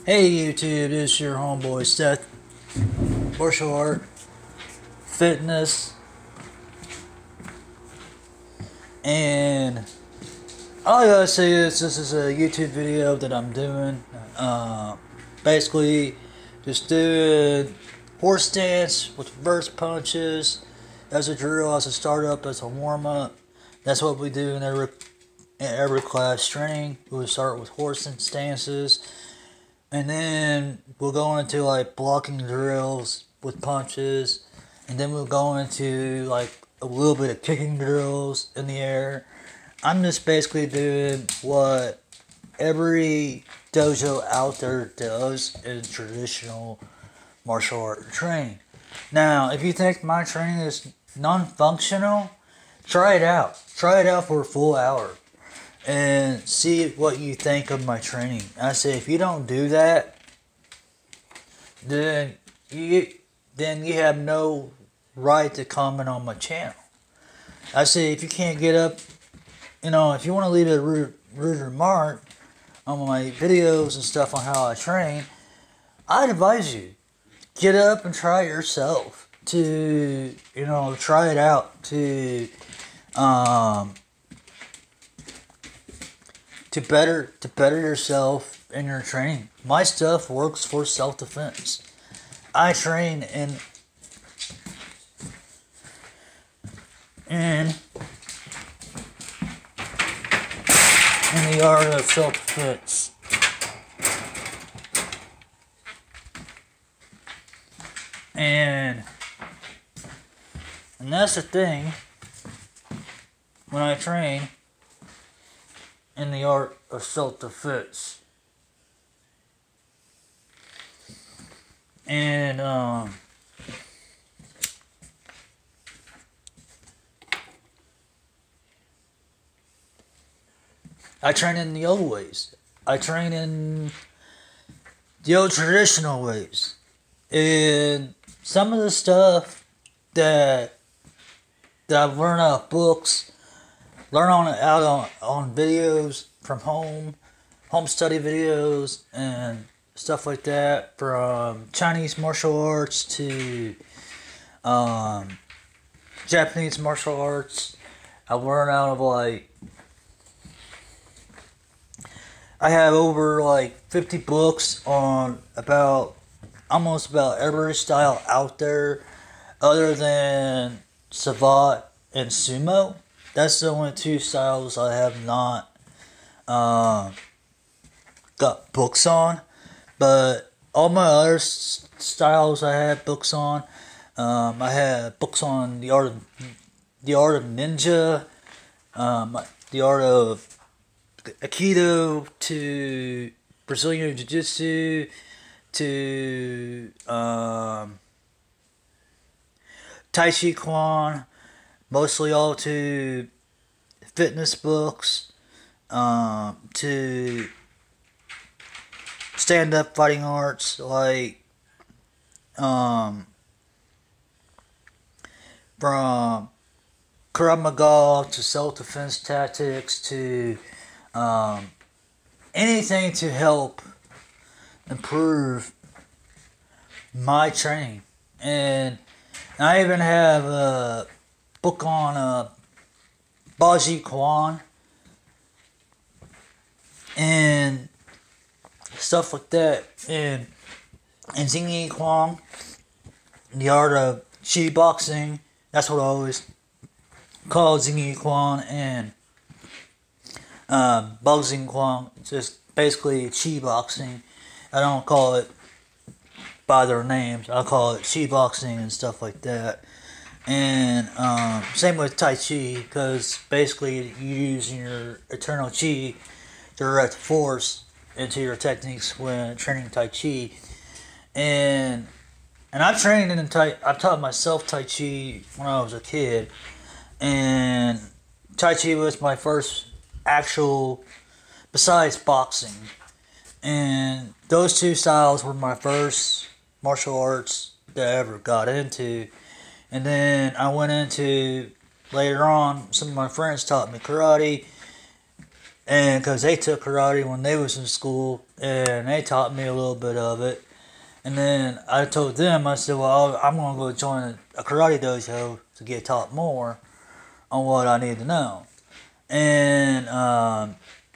Hey YouTube, this is your homeboy Seth. Martial art, fitness, and all I gotta say is this is a YouTube video that I'm doing. Basically, just doing horse stance with reverse punches as a drill, as a startup, as a warm up. That's what we do in every class training. We start with horse stances. And then we'll go into like blocking drills with punches. And then we'll go into like a little bit of kicking drills in the air. I'm just basically doing what every dojo out there does in traditional martial art training. Now, if you think my training is non-functional, try it out. Try it out for a full hour and see what you think of my training. I say if you don't do that, then you have no right to comment on my channel. I say if you can't get up, if you want to leave a rude remark on my videos and stuff on how I train, I'd advise you get up and try it yourself. To try it out. To better yourself in your training. My stuff works for self-defense. I train in the art of self-defense. And that's the thing when I train in the art of self-defense. And I train in the old ways. I train in the old traditional ways. And some of the stuff that I've learned out of books, learn on videos from home study videos and stuff like that, from Chinese martial arts to Japanese martial arts. I learned out of I have over 50 books on almost about every style out there other than Savate and Sumo. That's the only two styles I have not got books on. But all my other styles I have books on. I have books on the art of ninja, the art of Aikido, to Brazilian Jiu-Jitsu, to Tai Chi Chuan, mostly all to fitness books, to stand-up fighting arts from Krav Maga to self-defense tactics to anything to help improve my training. And I even have a book on Baji Quan and stuff like that, and Xingyi Kwang, the art of Chi boxing. That's what I always call Xingyi Kwang, and Boxing Kwang, just basically Chi boxing. I don't call it by their names. I call it Chi boxing and stuff like that. And same with Tai Chi, because basically you using your eternal Chi to direct force into your techniques when training Tai Chi. And I've trained in I taught myself Tai Chi when I was a kid. And Tai Chi was my first actual, besides boxing. And those two styles were my first martial arts that I ever got into. And then I went into, later on, some of my friends taught me karate. And because they took karate when they was in school, and they taught me a little bit of it. And then I told them, I said, well, I'm going to go join a karate dojo to get taught more on what I need to know. And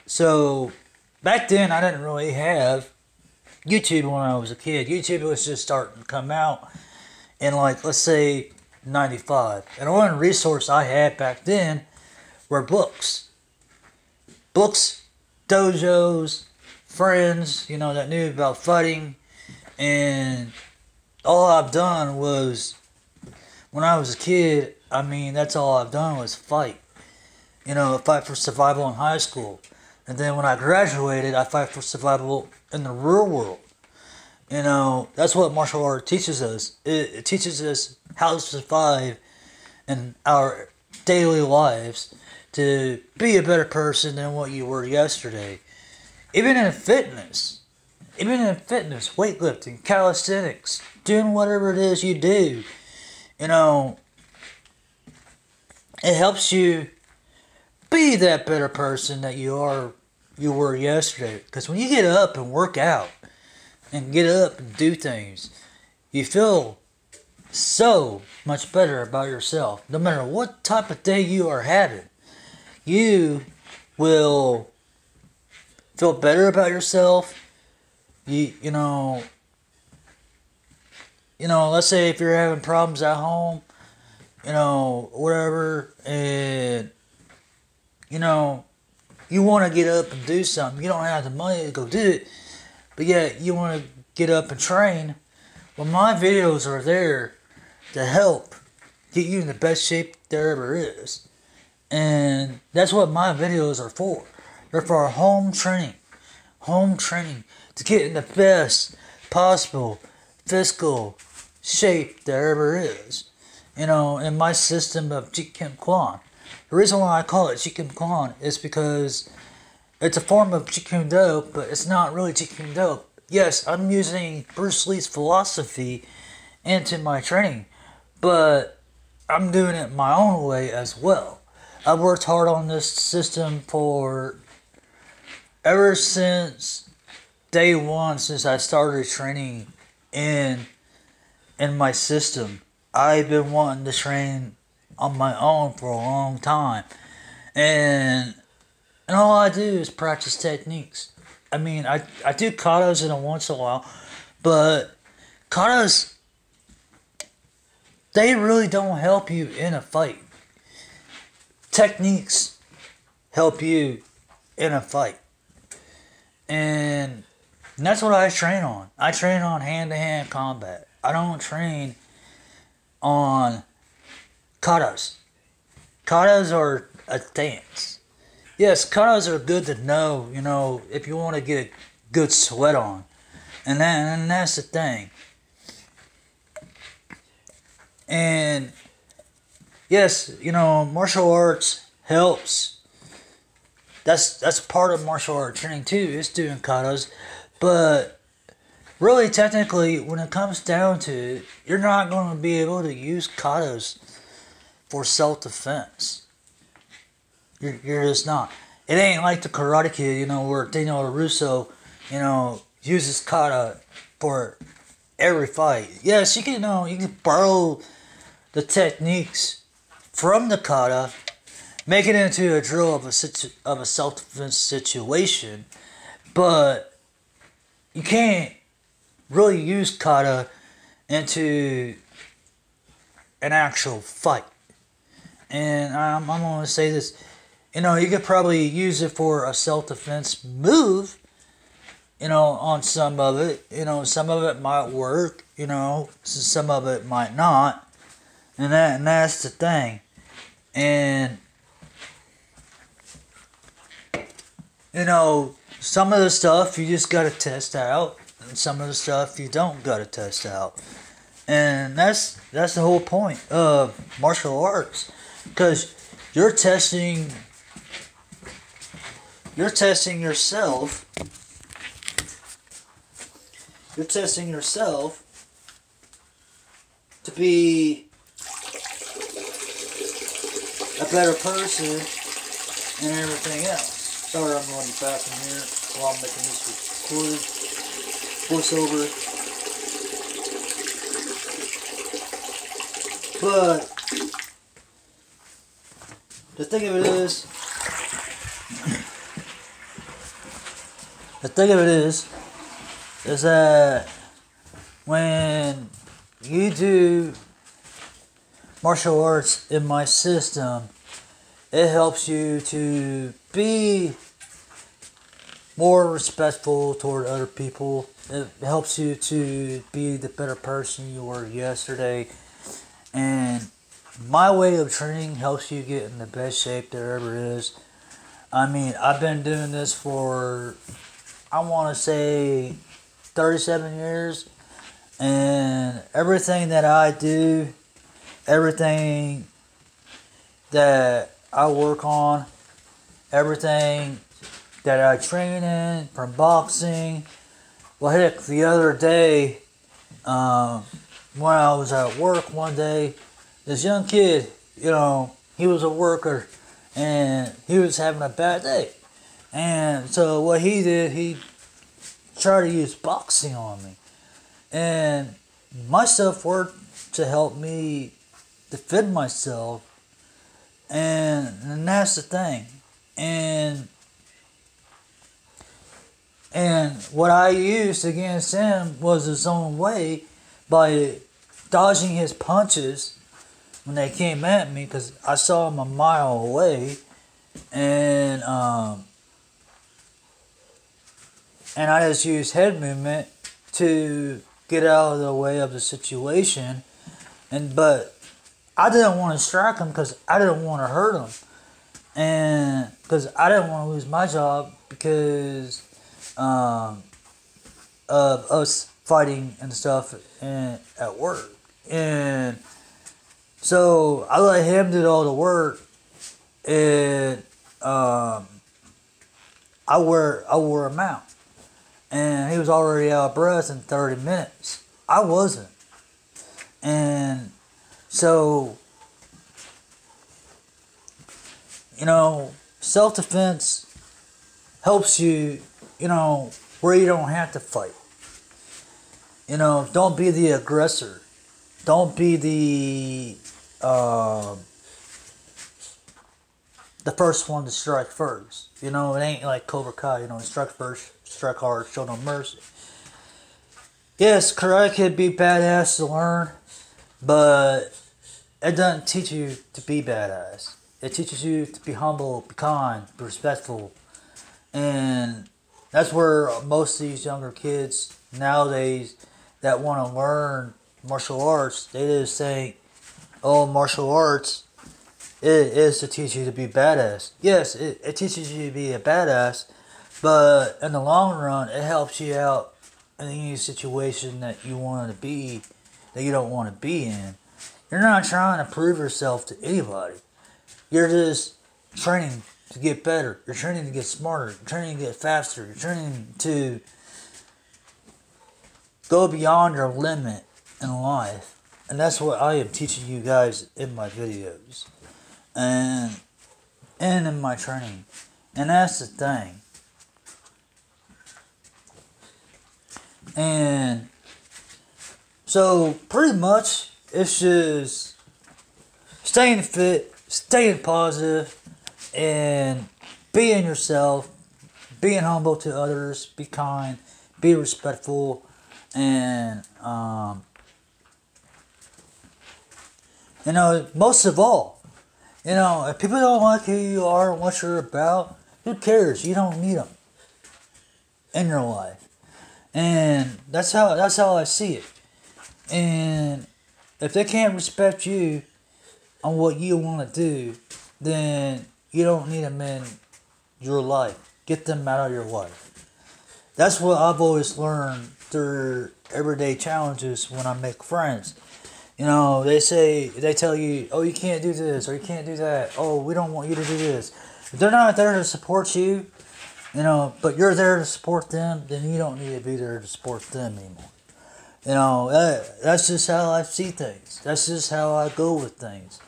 so back then I didn't really have YouTube when I was a kid. YouTube was just starting to come out in, like, let's say 95. And the only resource I had back then were books. Books, dojos, friends, that knew about fighting. And all I've done was, when I was a kid, that's all I've done was fight. Fight for survival in high school. And then when I graduated, I fight for survival in the real world. That's what martial art teaches us. It teaches us how to survive in our daily lives to be a better person than what you were yesterday. Even in fitness, weightlifting, calisthenics, doing whatever it is you do, it helps you be that better person that you were yesterday. Because when you get up and work out and get up and do things, you feel so much better about yourself. No matter what type of day you are having, you will feel better about yourself. Let's say if you're having problems at home, whatever, and you want to get up and do something. You don't have the money to go do it, but yet you want to get up and train. Well, my videos are there to help get you in the best shape there ever is. And that's what my videos are for. They're for home training to get in the best possible physical shape there ever is. In my system of Jeet Kune Kwan. The reason why I call it Jeet Kune Kwan is because it's a form of Jeet Kune Do, but it's not really Jeet Kune Do. Yes, I'm using Bruce Lee's philosophy into my training, but I'm doing it my own way as well. I've worked hard on this system ever since day one, since I started training in my system. I've been wanting to train on my own for a long time. And all I do is practice techniques. I do katas in a once in a while, but katas, they really don't help you in a fight. Techniques help you in a fight. And that's what I train on. I train on hand-to-hand combat. I don't train on katas. Katas are a dance. Yes, katas are good to know, if you want to get a good sweat on. And that's the thing. And yes, martial arts helps. That's part of martial art training too, is doing katas. But really, technically, when it comes down to it, you're not going to be able to use katas for self-defense. You're just not. It ain't like the Karate Kid, where Daniel LaRusso, uses kata for every fight. Yes, you can borrow the techniques from the kata, make it into a drill of a self-defense situation, but you can't really use kata into an actual fight. And I'm going to say this, you could probably use it for a self-defense move, on some of it. Some of it might work, some of it might not. And that's the thing. And, some of the stuff you just got to test out, and some of the stuff you don't got to test out. And that's the whole point of martial arts, because you're testing yourself. You're testing yourself to be a better person and everything else. Sorry, I'm going back in here while I'm making this recorded voiceover. But the thing of it is that when you do martial arts in my system, it helps you to be more respectful toward other people. It helps you to be the better person you were yesterday. And my way of training helps you get in the best shape there ever is. I mean, I've been doing this for, I want to say, 37 years. And everything that I do, everything that I work on, everything that I train in, from boxing. Well, heck, the other day, when I was at work one day, this young kid, he was a worker, and he was having a bad day. And so what he did, he tried to use boxing on me. And my stuff worked to help me defend myself. And that's the thing. And what I used against him was his own way by dodging his punches when they came at me, because I saw him a mile away, and I just used head movement to get out of the way of the situation, but I didn't want to strike him because I didn't want to hurt him, and because I didn't want to lose my job because of us fighting and stuff at work. And so I let him do all the work, and I wore him out. And he was already out of breath in 30 minutes. I wasn't. And so, self-defense helps you, where you don't have to fight. Don't be the aggressor. Don't be the first one to strike first. It ain't like Cobra Kai, strike first, strike hard, show no mercy. Yes, karate can be badass to learn, but it doesn't teach you to be badass. It teaches you to be humble, be kind, be respectful. And that's where most of these younger kids nowadays that want to learn martial arts, they just think, oh, martial arts, it is to teach you to be badass. Yes, it teaches you to be a badass, but in the long run, it helps you out in any situation that you want to be, that you don't want to be in. You're not trying to prove yourself to anybody. You're just training to get better. You're training to get smarter. You're training to get faster. You're training to go beyond your limit in life. And that's what I am teaching you guys in my videos. And in my training. And that's the thing. And so pretty much it's just staying fit, staying positive, and being yourself, being humble to others, be kind, be respectful, and most of all, if people don't like who you are and what you're about, who cares? You don't need them in your life. And that's how I see it. And if they can't respect you on what you want to do, then you don't need them in your life. Get them out of your life. That's what I've always learned through everyday challenges when I make friends. They tell you, oh, you can't do this, or you can't do that. Oh, we don't want you to do this. If they're not there to support you, but you're there to support them, then you don't need to be there to support them anymore. That's just how I see things. That's just how I go with things.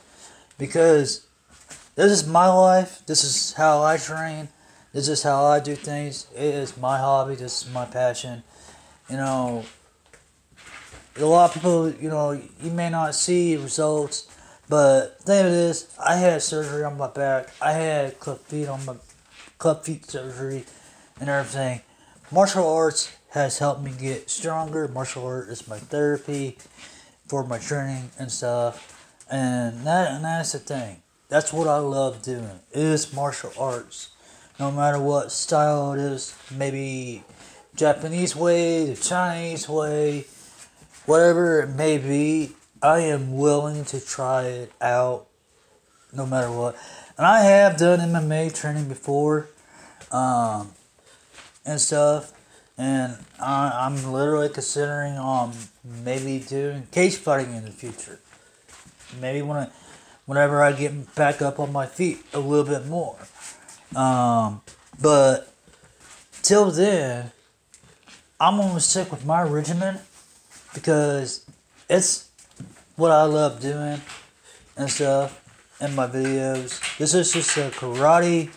Because this is my life. This is how I train. This is how I do things. It is my hobby. This is my passion. You know, a lot of people, you may not see results, but the thing of it is, I had surgery on my back. I had club feet surgery and everything. Martial arts has helped me get stronger. Martial art is my therapy for my training and stuff. And that's the thing. That's what I love doing. Is martial arts. No matter what style it is, maybe Japanese way, the Chinese way, whatever it may be, I am willing to try it out no matter what. And I have done MMA training before and stuff. And I'm literally considering maybe doing cage fighting in the future. Maybe whenever I get back up on my feet a little bit more. But till then, I'm going to stick with my regimen because it's what I love doing and stuff in my videos. This is just a karate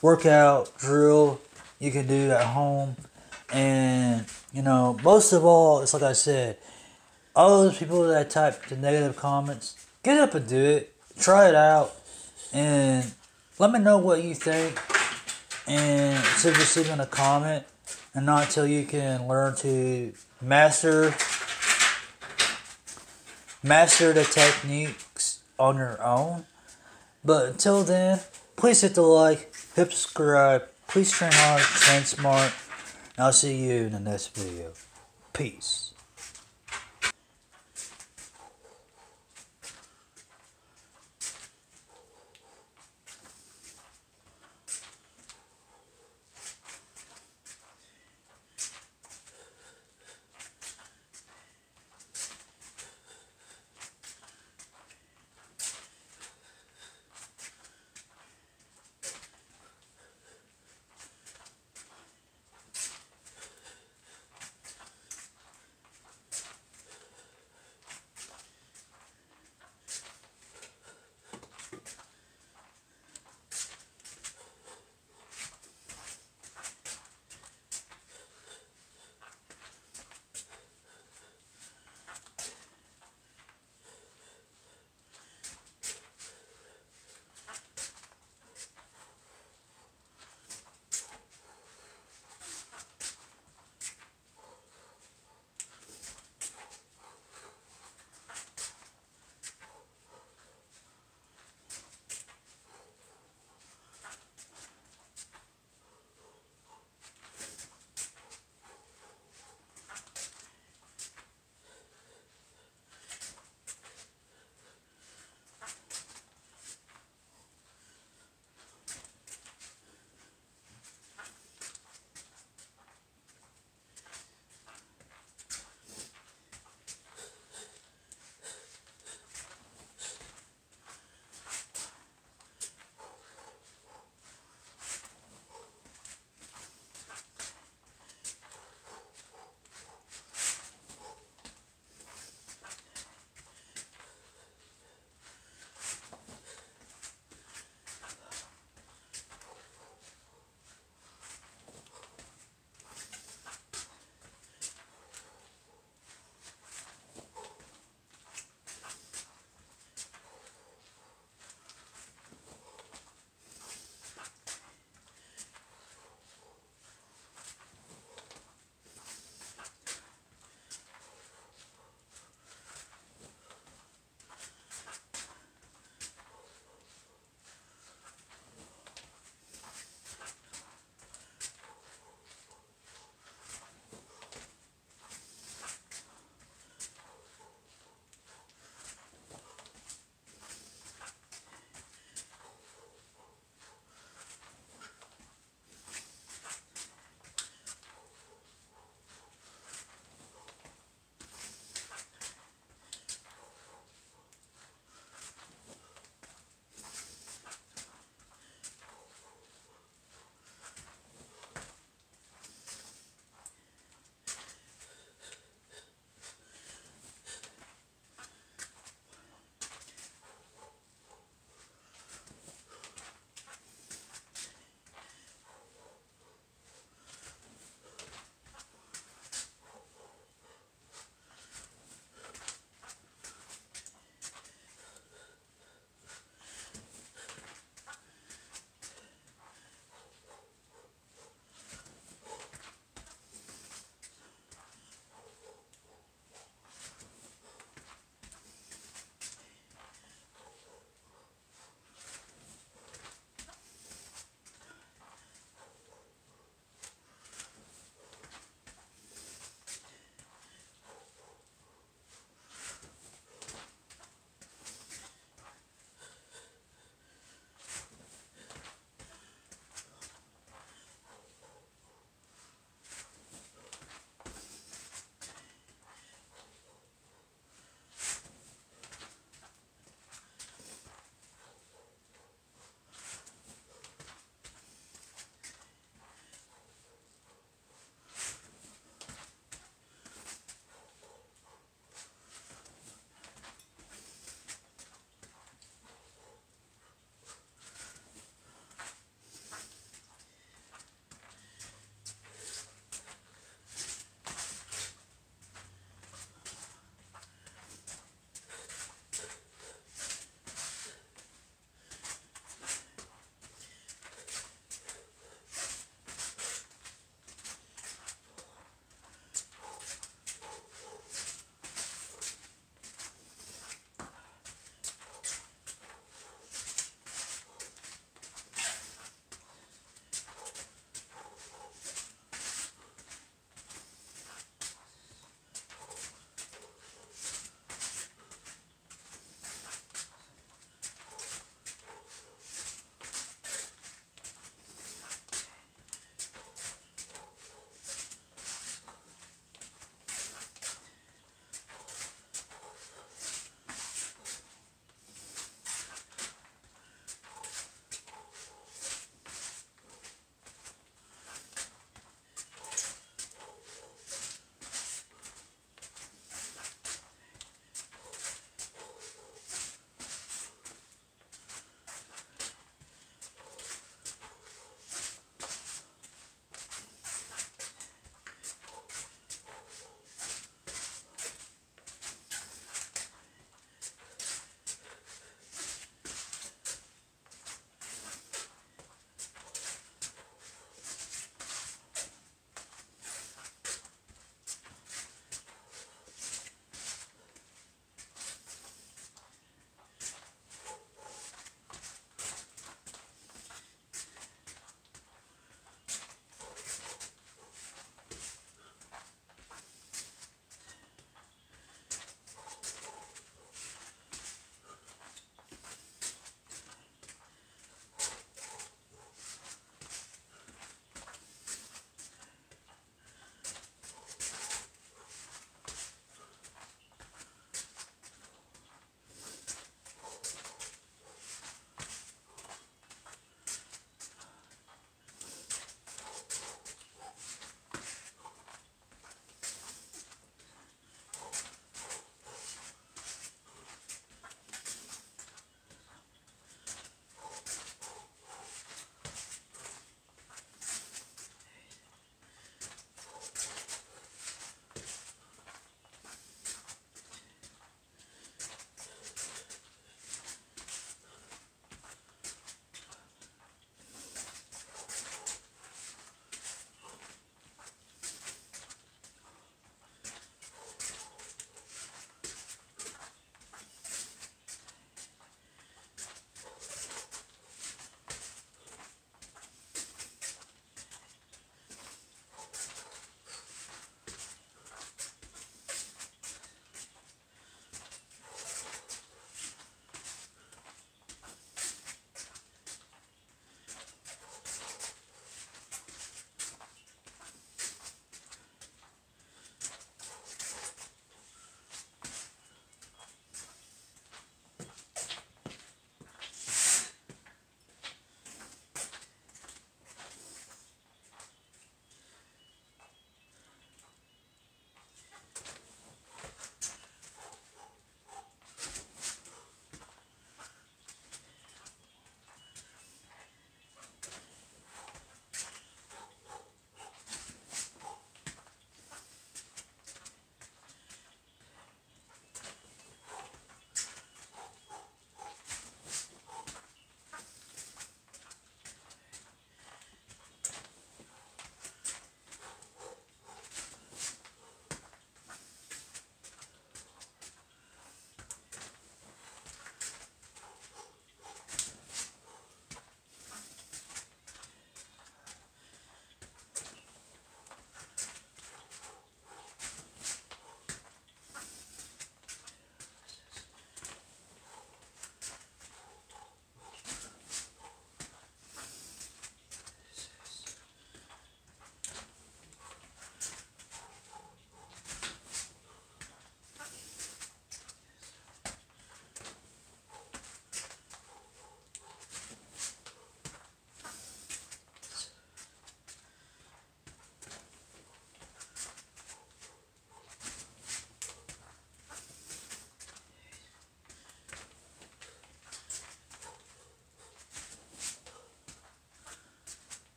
workout drill you can do at home. And, most of all, it's like I said, all those people that type the negative comments, get up and do it. Try it out. And let me know what you think. And instead of just leaving a comment, and not until you can learn to master the techniques on your own. But until then, please hit the like, hit subscribe. Please train hard, train smart. And I'll see you in the next video. Peace.